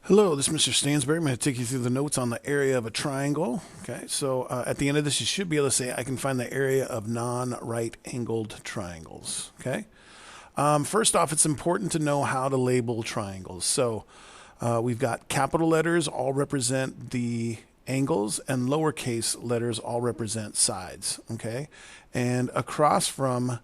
Hello, this is Mr. Stansbury. I'm going to take you through the notes on the area of a triangle. Okay, so at the end of this, you should be able to say, I can find the area of non-right angled triangles. Okay, first off, it's important to know how to label triangles. So we've got capital letters all represent the angles, and lowercase letters all represent sides. Okay, and across from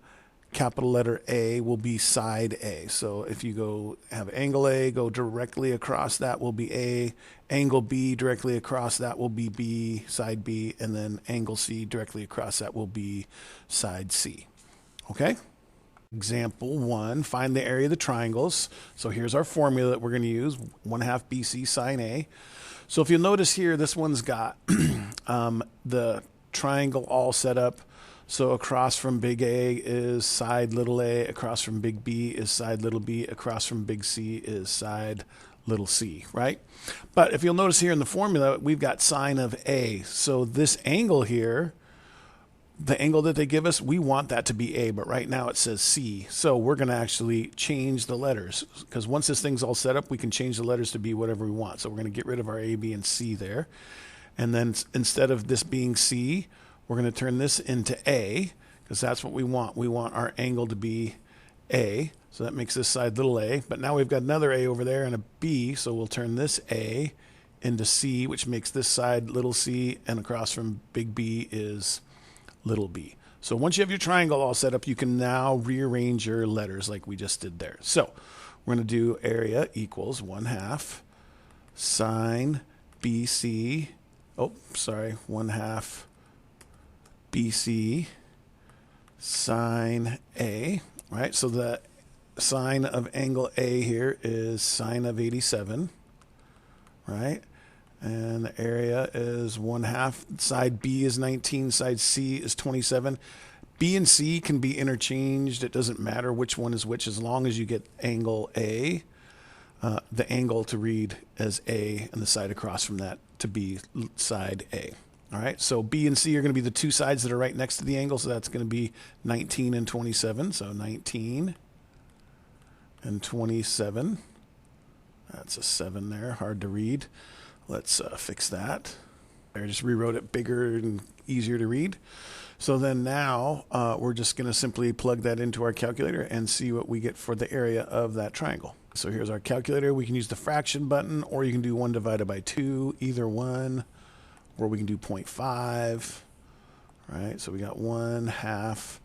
capital letter A will be side A. So if you go have angle A, go directly across that will be A. Angle B directly across that will be B, side B. And then angle C directly across that will be side C. Okay? Example 1, find the area of the triangles. So here's our formula that we're going to use, 1/2 BC sine A. So if you'll notice here, this one's got the triangle all set up. So across from big A is side little a, across from big B is side little b, across from big C is side little c, right? But if you'll notice here in the formula, we've got sine of A. So this angle here, the angle that they give us, we want that to be A, but right now it says C. So we're going to actually change the letters, because once this thing's all set up, we can change the letters to be whatever we want. So we're going to get rid of our A, B, and C there. And then instead of this being C, we're going to turn this into A, because that's what we want. We want our angle to be A. So that makes this side little a. But now we've got another A over there and a B, so we'll turn this A into C, which makes this side little c, and across from big B is little b. So once you have your triangle all set up, you can now rearrange your letters like we just did there. So we're going to do area equals 1/2 sine BC. Oh, sorry, 1/2 BC sine A, right? So the sine of angle A here is sine of 87, right? And the area is 1/2. Side B is 19, side C is 27. B and C can be interchanged. It doesn't matter which one is which as long as you get angle A, the angle to read as A, and the side across from that to be side A. All right, so B and C are going to be the two sides that are right next to the angle, so that's going to be 19 and 27. So 19 and 27. That's a 7 there, hard to read. Let's fix that. I just rewrote it bigger and easier to read. So then now we're just going to simply plug that into our calculator and see what we get for the area of that triangle. So here's our calculator. We can use the fraction button, or you can do 1 divided by 2, either one. Or we can do 0.5, right? So we got 1/2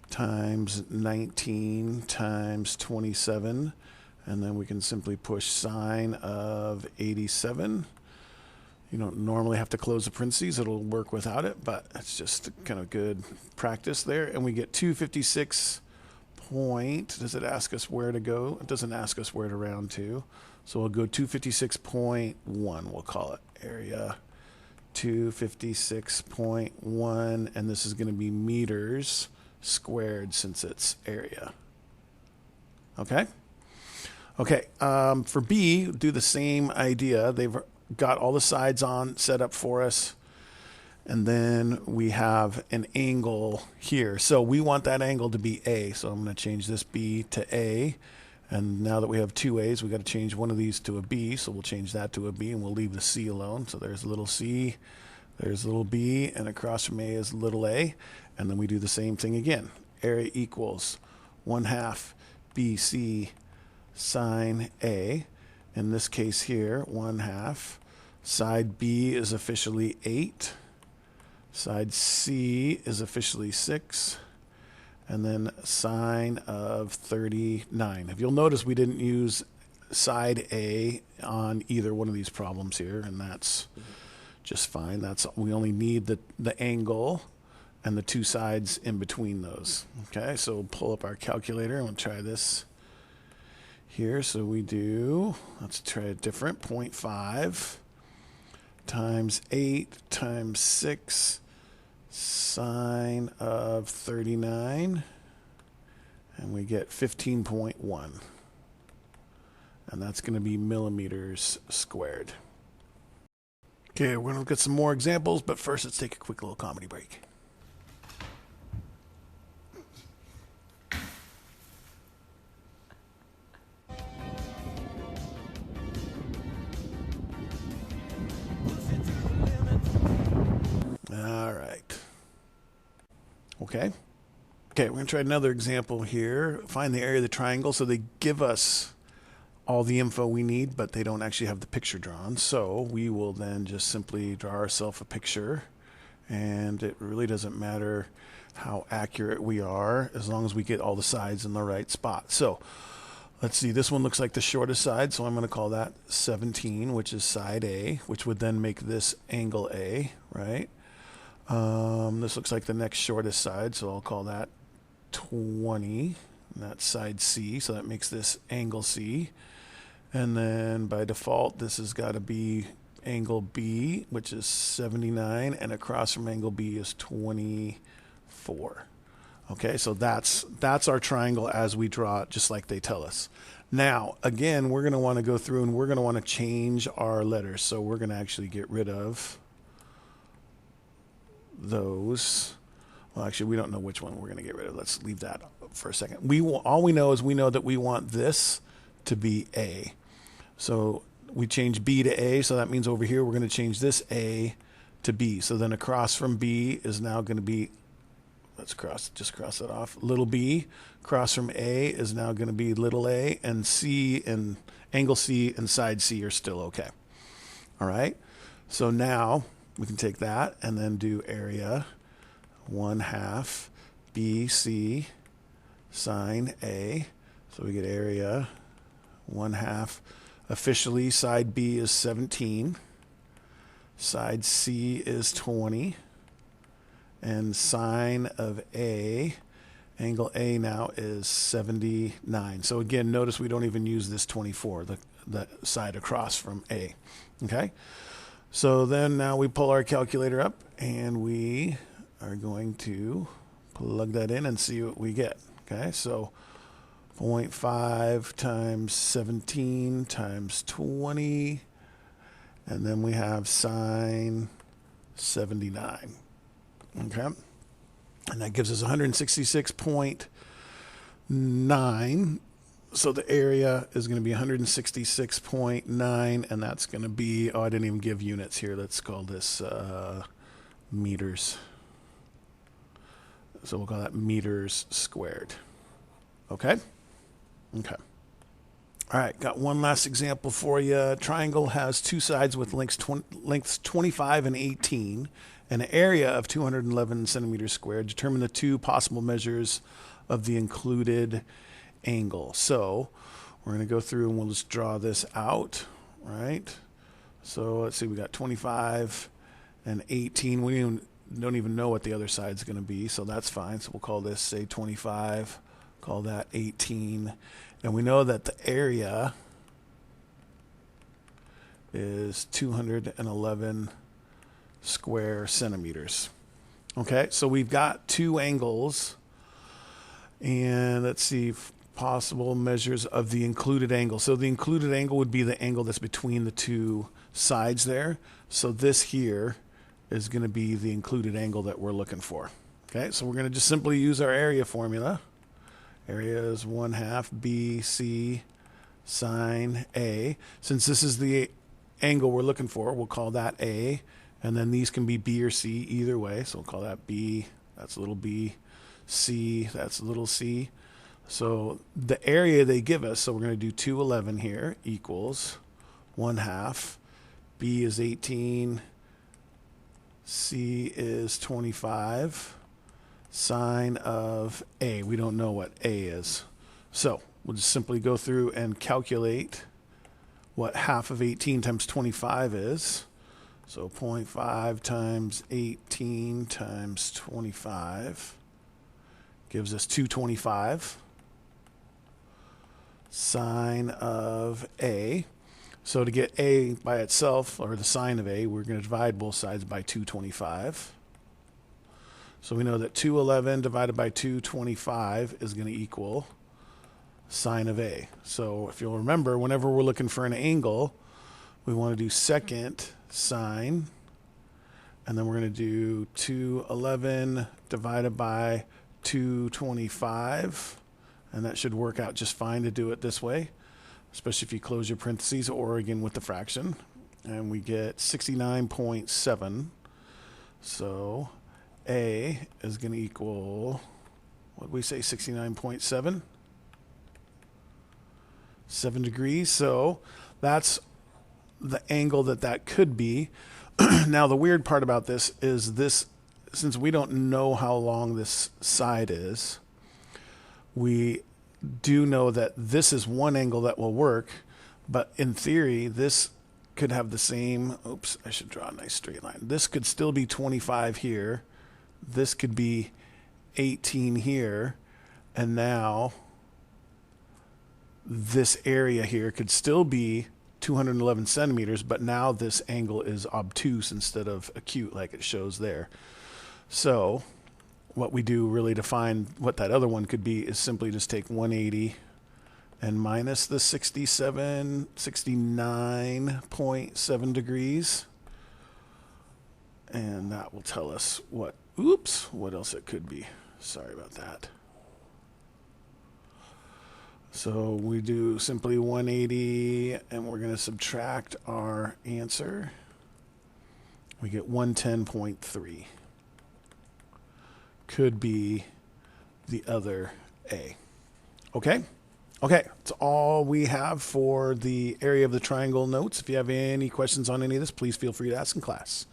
times 19 times 27, and then we can simply push sine of 87. You don't normally have to close the parentheses. It'll work without it, but it's just kind of good practice there. And we get 256 point. Does it ask us where to go? It doesn't ask us where to round to. So we'll go 256.1, we'll call it area. 256.1, and this is going to be meters squared since it's area. Okay? Okay, for B, do the same idea. They've got all the sides on set up for us, and then we have an angle here. So we want that angle to be A, so I'm going to change this B to A. And now that we have two A's, we've got to change one of these to a B. So we'll change that to a B, and we'll leave the C alone. So there's little c, there's little b, and across from A is little a. And then we do the same thing again. Area equals 1/2 BC sine A. In this case here, 1/2. Side B is officially 8. Side C is officially 6. And then sine of 39. If you'll notice, we didn't use side A on either one of these problems here, and that's just fine. We only need the angle and the two sides in between those. Okay, so we'll pull up our calculator and we'll try this here. So we do, let's try a different, 0.5 times 8 times 6 sine of 39, and we get 15.1, and that's going to be millimeters squared. Okay, we're going to look at some more examples, but first let's take a quick little comedy break. Okay. Okay, we're going to try another example here. Find the area of the triangle. So they give us all the info we need, but they don't actually have the picture drawn. So we will then just simply draw ourselves a picture, and it really doesn't matter how accurate we are as long as we get all the sides in the right spot. So let's see, this one looks like the shortest side, so I'm going to call that 17, which is side A, which would then make this angle A, right? This looks like the next shortest side, so I'll call that 20, and that's side C, so that makes this angle C. And then by default, this has got to be angle B, which is 79, and across from angle B is 24. Okay, so that's our triangle as we draw it, just like they tell us. Now, again, we're going to want to go through and we're going to want to change our letters. So we're going to actually get rid of those. Well, actually, we don't know which one we're going to get rid of. Let's leave that for a second. All we know is we know that we want this to be A. So we change B to A, so that means over here we're going to change this A to B. So then across from B is now going to be, just cross it off, little b. Across from A is now going to be little a, and C and angle C and side C are still okay. All right, so now we can take that and then do area 1/2 BC sine A. So we get area 1/2. Officially, side B is 17, side C is 20, and sine of A, angle A now is 79. So again, notice we don't even use this 24, the side across from A. Okay? So then now we pull our calculator up, and we are going to plug that in and see what we get. Okay? So 0.5 times 17 times 20, and then we have sine 79. Okay, and that gives us 166.9. So the area is going to be 166.9, and that's going to be, I didn't even give units here. Let's call this meters. So we'll call that meters squared. Okay? Okay. All right, got one last example for you. Triangle has two sides with lengths 25 and 18, and an area of 211 centimeters squared. Determine the two possible measures of the included angle. So we're going to go through and we'll just draw this out, right? So let's see, we got 25 and 18. We don't even know what the other side's going to be, so that's fine. So we'll call this, say, 25, call that 18. And we know that the area is 211 square centimeters. Okay, so we've got two angles, and let's see, possible measures of the included angle. So the included angle would be the angle that's between the two sides there. So this here is going to be the included angle that we're looking for. Okay, so we're going to just simply use our area formula. Area is 1/2 BC sine A. Since this is the angle we're looking for, we'll call that A. And then these can be B or C either way. So we'll call that B. That's little b. C, that's little c. So the area they give us, so we're going to do 211 here, equals 1/2. B is 18. C is 25. Sine of A. We don't know what A is. So we'll just simply go through and calculate what half of 18 times 25 is. So 0.5 times 18 times 25 gives us 225. Sine of A. So to get A by itself, or the sine of A, we're going to divide both sides by 225. So we know that 211 divided by 225 is going to equal sine of A. So if you'll remember, whenever we're looking for an angle, we want to do second sine, and then we're going to do 211 divided by 225, and that should work out just fine to do it this way, especially if you close your parentheses or again with the fraction, and we get 69.7. So A is going to equal, what did we say, 69.7? 7 degrees. So that's the angle that could be. Now, the weird part about this is this, since we don't know how long this side is, we do know that this is one angle that will work, but in theory, this could have the same, oops, I should draw a nice straight line. This could still be 25 here. This could be 18 here. And now this area here could still be 211 centimeters, but now this angle is obtuse instead of acute like it shows there. So what we do really to find what that other one could be is simply just take 180 and minus the 69.7 degrees. And that will tell us what else it could be. Sorry about that. So we do simply 180 and we're going to subtract our answer. We get 110.3. Could be the other A. Okay? Okay, that's all we have for the area of the triangle notes. If you have any questions on any of this, please feel free to ask in class.